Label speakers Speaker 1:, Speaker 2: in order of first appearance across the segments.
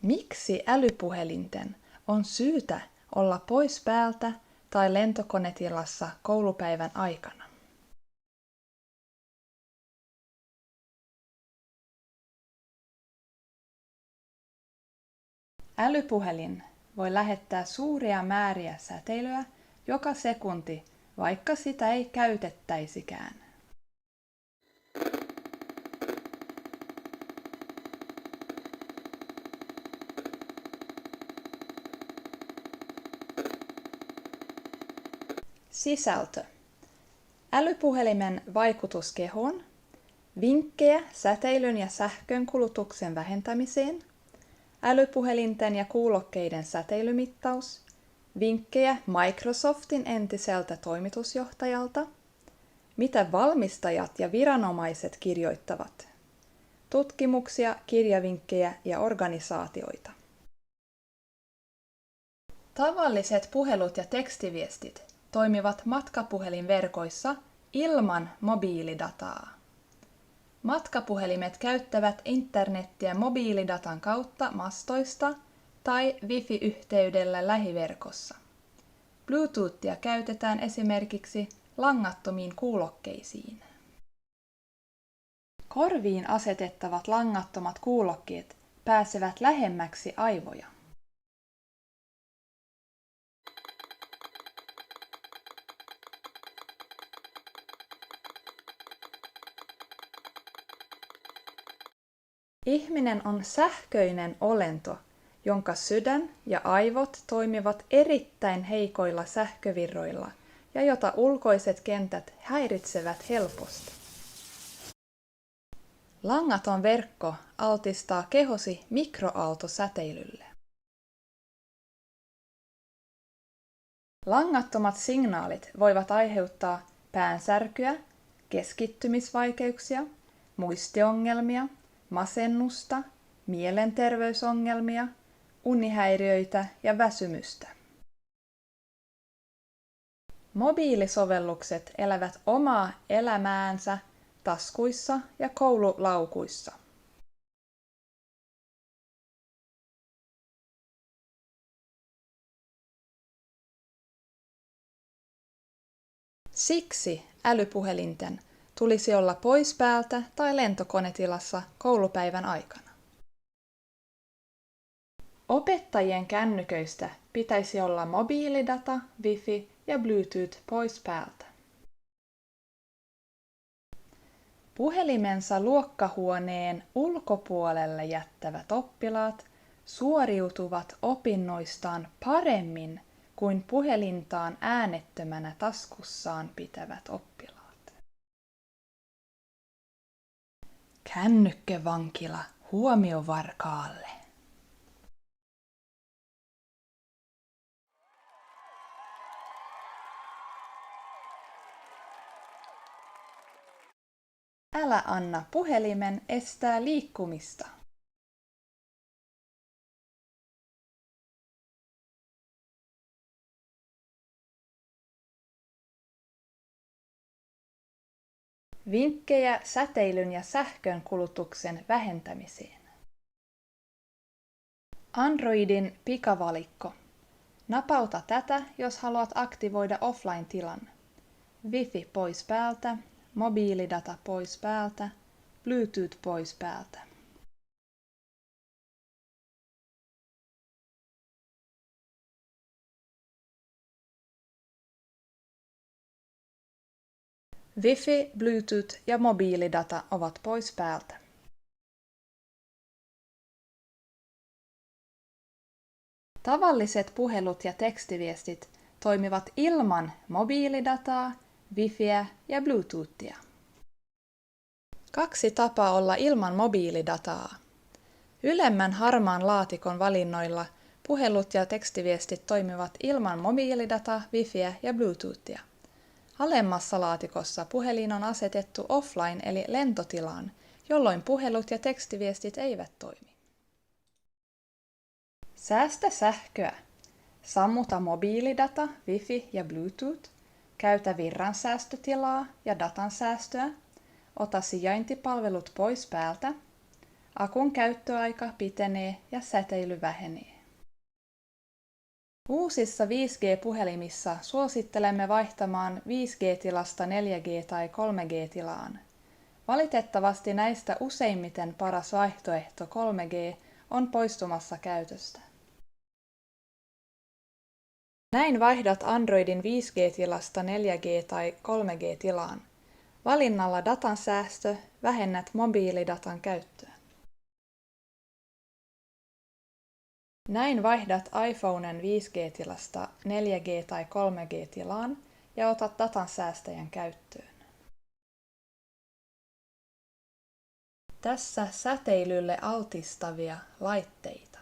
Speaker 1: Miksi älypuhelinten on syytä olla pois päältä tai lentokonetilassa koulupäivän aikana? Älypuhelin voi lähettää suuria määriä säteilyä joka sekunti, vaikka sitä ei käytettäisikään. Sisältö. Älypuhelimen vaikutus kehoon, vinkkejä säteilyn ja sähkön kulutuksen vähentämiseen, älypuhelinten ja kuulokkeiden säteilymittaus, vinkkejä Microsoftin entiseltä toimitusjohtajalta, mitä valmistajat ja viranomaiset kirjoittavat, tutkimuksia, kirjavinkkejä ja organisaatioita. Tavalliset puhelut ja tekstiviestit toimivat matkapuhelinverkoissa ilman mobiilidataa. Matkapuhelimet käyttävät internettiä mobiilidatan kautta mastoista tai Wi-Fi-yhteydellä lähiverkossa. Bluetoothia käytetään esimerkiksi langattomiin kuulokkeisiin. Korviin asetettavat langattomat kuulokkeet pääsevät lähemmäksi aivoja. Ihminen on sähköinen olento, jonka sydän ja aivot toimivat erittäin heikoilla sähkövirroilla ja jota ulkoiset kentät häiritsevät helposti. Langaton verkko altistaa kehosi mikroaaltosäteilylle. Langattomat signaalit voivat aiheuttaa päänsärkyä, keskittymisvaikeuksia, muistiongelmia, masennusta, mielenterveysongelmia, unihäiriöitä ja väsymystä. Mobiilisovellukset elävät omaa elämäänsä taskuissa ja koululaukuissa. Siksi älypuhelinten tulisi olla pois päältä tai lentokonetilassa koulupäivän aikana. Opettajien kännyköistä pitäisi olla mobiilidata, Wi-Fi ja Bluetooth pois päältä. Puhelimensa luokkahuoneen ulkopuolelle jättävät oppilaat suoriutuvat opinnoistaan paremmin kuin puhelintaan äänettömänä taskussaan pitävät oppilaat. Kännykkävankila huomiovarkaalle. Älä anna puhelimen estää liikkumista. Vinkkejä säteilyn ja sähkön kulutuksen vähentämiseen. Androidin pikavalikko. Napauta tätä, jos haluat aktivoida offline-tilan. Wi-Fi pois päältä, mobiilidata pois päältä, Bluetooth pois päältä. Wi-Fi, Bluetooth ja mobiilidata ovat pois päältä. Tavalliset puhelut ja tekstiviestit toimivat ilman mobiilidataa, Wi-Fiä ja Bluetoothia. 2 tapaa olla ilman mobiilidataa. Ylemmän harmaan laatikon valinnoilla puhelut ja tekstiviestit toimivat ilman mobiilidataa, Wi-Fiä ja Bluetoothia. Alemmassa laatikossa puhelin on asetettu offline eli lentotilaan, jolloin puhelut ja tekstiviestit eivät toimi. Säästä sähköä. Sammuta mobiilidata, Wi-Fi ja Bluetooth. Käytä virransäästötilaa ja datan säästöä. Ota sijaintipalvelut pois päältä. Akun käyttöaika pitenee ja säteily vähenee. Uusissa 5G-puhelimissa suosittelemme vaihtamaan 5G-tilasta 4G- tai 3G-tilaan. Valitettavasti näistä useimmiten paras vaihtoehto 3G on poistumassa käytöstä. Näin vaihdat Androidin 5G-tilasta 4G- tai 3G-tilaan. Valinnalla datan säästö vähennät mobiilidatan käyttöä. Näin vaihdat iPhonen 5G-tilasta 4G- tai 3G-tilaan ja otat datan säästäjän käyttöön. Tässä säteilylle altistavia laitteita.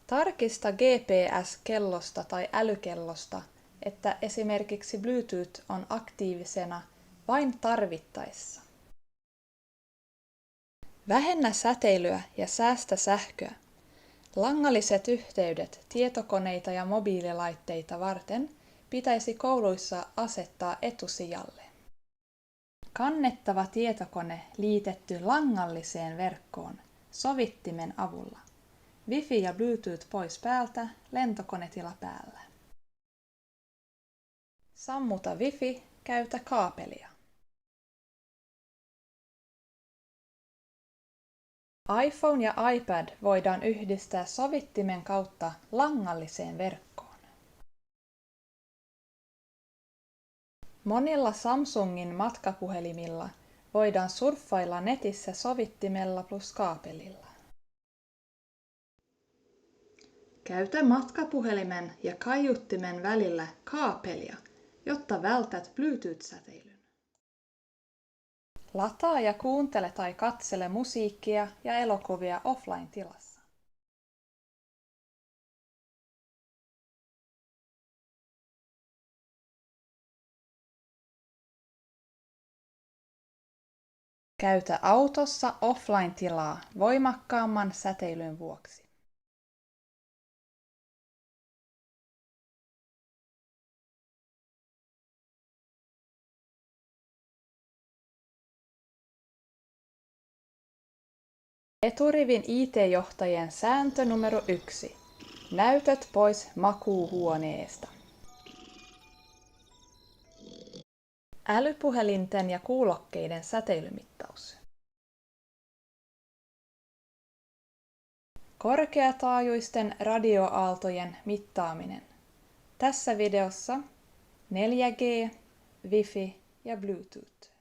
Speaker 1: Tarkista GPS-kellosta tai älykellosta, että esimerkiksi Bluetooth on aktiivisena vain tarvittaessa. Vähennä säteilyä ja säästä sähköä. Langalliset yhteydet tietokoneita ja mobiililaitteita varten pitäisi kouluissa asettaa etusijalle. Kannettava tietokone liitetty langalliseen verkkoon sovittimen avulla. Wi-Fi ja Bluetooth pois päältä, lentokonetila päällä. Sammuta Wi-Fi, käytä kaapelia. iPhone ja iPad voidaan yhdistää sovittimen kautta langalliseen verkkoon. Monilla Samsungin matkapuhelimilla voidaan surffailla netissä sovittimella plus kaapelilla. Käytä matkapuhelimen ja kaiuttimen välillä kaapelia, jotta vältät Bluetooth-säteilyn. Lataa ja kuuntele tai katsele musiikkia ja elokuvia offline-tilassa. Käytä autossa offline-tilaa voimakkaamman säteilyn vuoksi. Eturivin IT-johtajien sääntö numero 1. Näytöt pois makuuhuoneesta. Älypuhelinten ja kuulokkeiden säteilymittaus. Korkeataajuisten radioaaltojen mittaaminen. Tässä videossa 4G, Wi-Fi ja Bluetooth.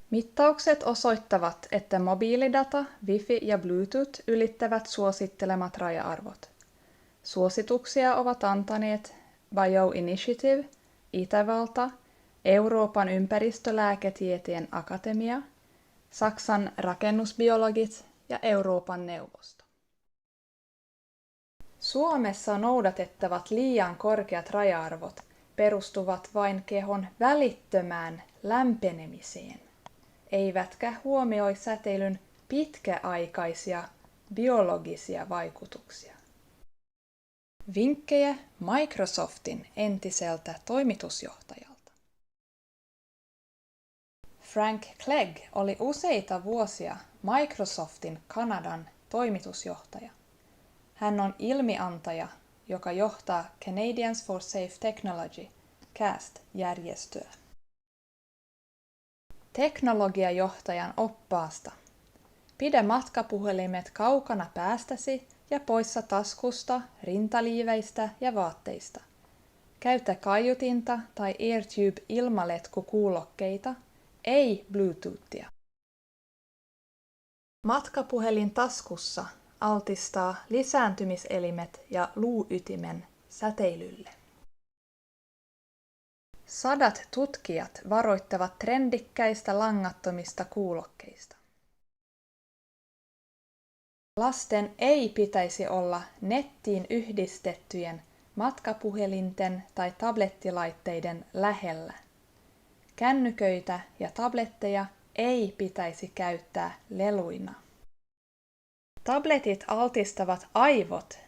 Speaker 1: Mittaukset osoittavat, että mobiilidata, Wi-Fi ja Bluetooth ylittävät suosittelemat raja-arvot. Suosituksia ovat antaneet Bioinitiative, Itävalta, Euroopan ympäristölääketieteen akatemia, Saksan rakennusbiologit ja Euroopan neuvosto. Suomessa noudatettavat liian korkeat raja-arvot perustuvat vain kehon välittömään lämpenemiseen, eivätkä huomioi säteilyn pitkäaikaisia biologisia vaikutuksia. Vinkkejä Microsoftin entiseltä toimitusjohtajalta. Frank Clegg oli useita vuosia Microsoftin Kanadan toimitusjohtaja. Hän on ilmiantaja, joka johtaa Canadians for Safe Technology, CAST-järjestöä. Teknologiajohtajan oppaasta. Pidä matkapuhelimet kaukana päästäsi ja poissa taskusta, rintaliiveistä ja vaatteista. Käytä kaiutinta tai AirTube-ilmaletkukuulokkeita, ei Bluetoothia. Matkapuhelin taskussa altistaa lisääntymiselimet ja luuytimen säteilylle. Sadat tutkijat varoittavat trendikkäistä langattomista kuulokkeista. Lasten ei pitäisi olla nettiin yhdistettyjen matkapuhelinten tai tablettilaitteiden lähellä. Kännyköitä ja tabletteja ei pitäisi käyttää leluina. Tabletit altistavat aivot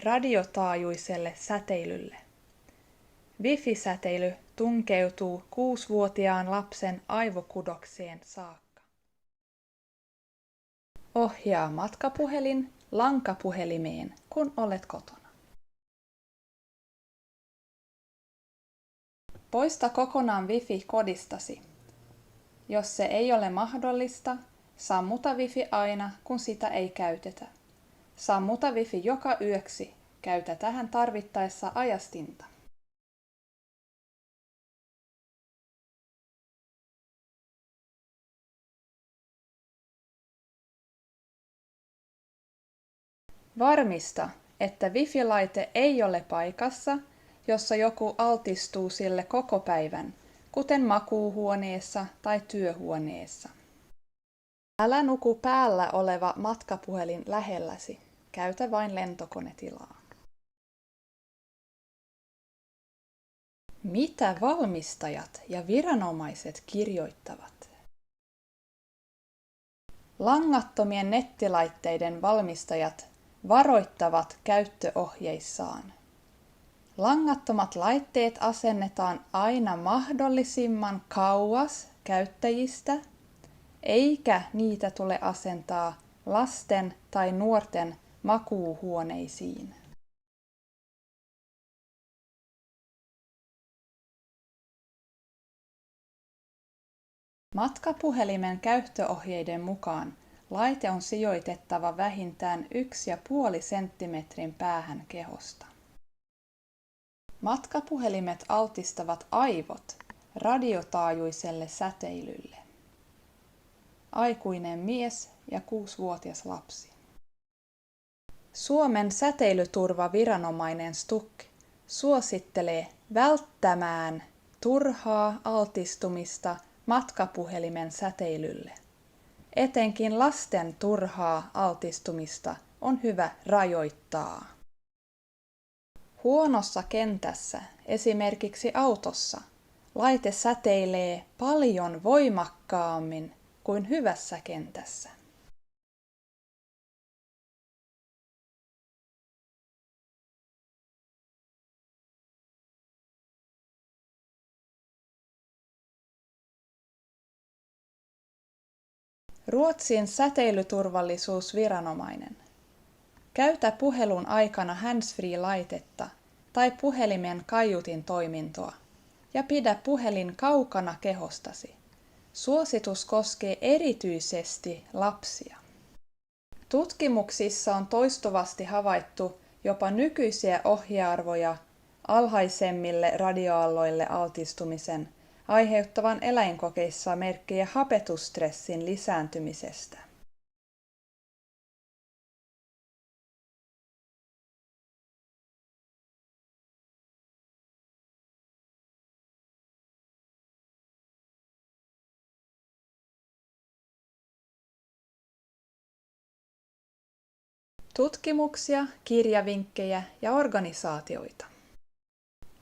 Speaker 1: radiotaajuiselle säteilylle. Wifi-säteily tunkeutuu 6-vuotiaan lapsen aivokudokseen saakka. Ohjaa matkapuhelin lankapuhelimeen, kun olet kotona. Poista kokonaan Wi-Fi kodistasi. Jos se ei ole mahdollista, sammuta Wi-Fi aina, kun sitä ei käytetä. Sammuta Wi-Fi joka yöksi. Käytä tähän tarvittaessa ajastinta. Varmista, että Wi-Fi-laite ei ole paikassa, jossa joku altistuu sille koko päivän, kuten makuuhuoneessa tai työhuoneessa. Älä nuku päällä oleva matkapuhelin lähelläsi. Käytä vain lentokonetilaa. Mitä valmistajat ja viranomaiset kirjoittavat? Langattomien nettilaitteiden valmistajat varoittavat käyttöohjeissaan. Langattomat laitteet asennetaan aina mahdollisimman kauas käyttäjistä, eikä niitä tule asentaa lasten tai nuorten makuuhuoneisiin. Matkapuhelimen käyttöohjeiden mukaan laite on sijoitettava vähintään 1,5 senttimetrin päähän kehosta. Matkapuhelimet altistavat aivot radiotaajuiselle säteilylle. Aikuinen mies ja 6-vuotias lapsi. Suomen säteilyturvaviranomainen STUK suosittelee välttämään turhaa altistumista matkapuhelimen säteilylle. Etenkin lasten turhaa altistumista on hyvä rajoittaa. Huonossa kentässä, esimerkiksi autossa, laite säteilee paljon voimakkaammin kuin hyvässä kentässä. Ruotsin säteilyturvallisuusviranomainen. Käytä puhelun aikana handsfree-laitetta tai puhelimen kaiutin toimintoa ja pidä puhelin kaukana kehostasi. Suositus koskee erityisesti lapsia. Tutkimuksissa on toistuvasti havaittu jopa nykyisiä ohjearvoja alhaisemmille radioaalloille altistumisen aiheuttavan eläinkokeissa merkkejä hapetusstressin lisääntymisestä. Tutkimuksia, kirjavinkkejä ja organisaatioita.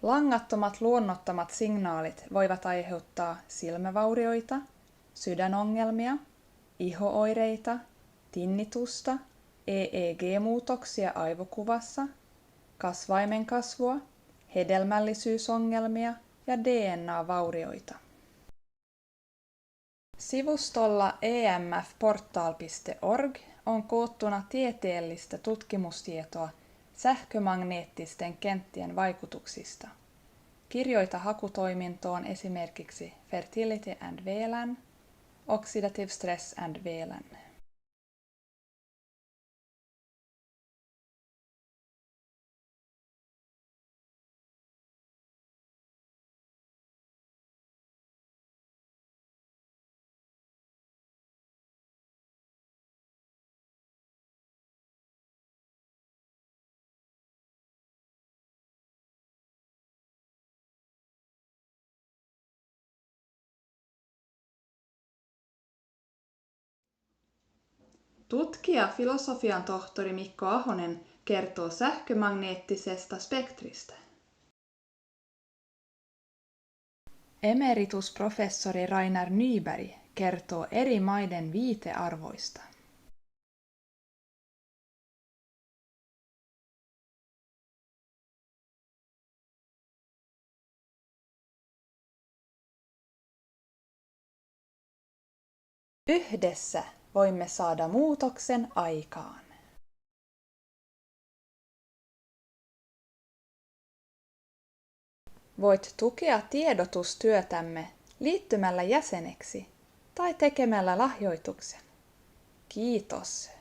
Speaker 1: Langattomat luonnottomat signaalit voivat aiheuttaa silmävaurioita, sydänongelmia, ihooireita, tinnitusta, EEG-muutoksia aivokuvassa, kasvaimen kasvua, hedelmällisyysongelmia ja DNA-vaurioita. Sivustolla emfportal.org on koottuna tieteellistä tutkimustietoa sähkömagneettisten kenttien vaikutuksista. Kirjoita hakutoimintoon esimerkiksi Fertility and VLAN, Oxidative Stress and VLAN. Tutkija filosofian tohtori Mikko Ahonen kertoo sähkömagneettisesta spektristä. Emeritusprofessori Rainer Nyberg kertoo eri maiden viitearvoista. Yhdessä voimme saada muutoksen aikaan. Voit tukea tiedotustyötämme liittymällä jäseneksi tai tekemällä lahjoituksen. Kiitos!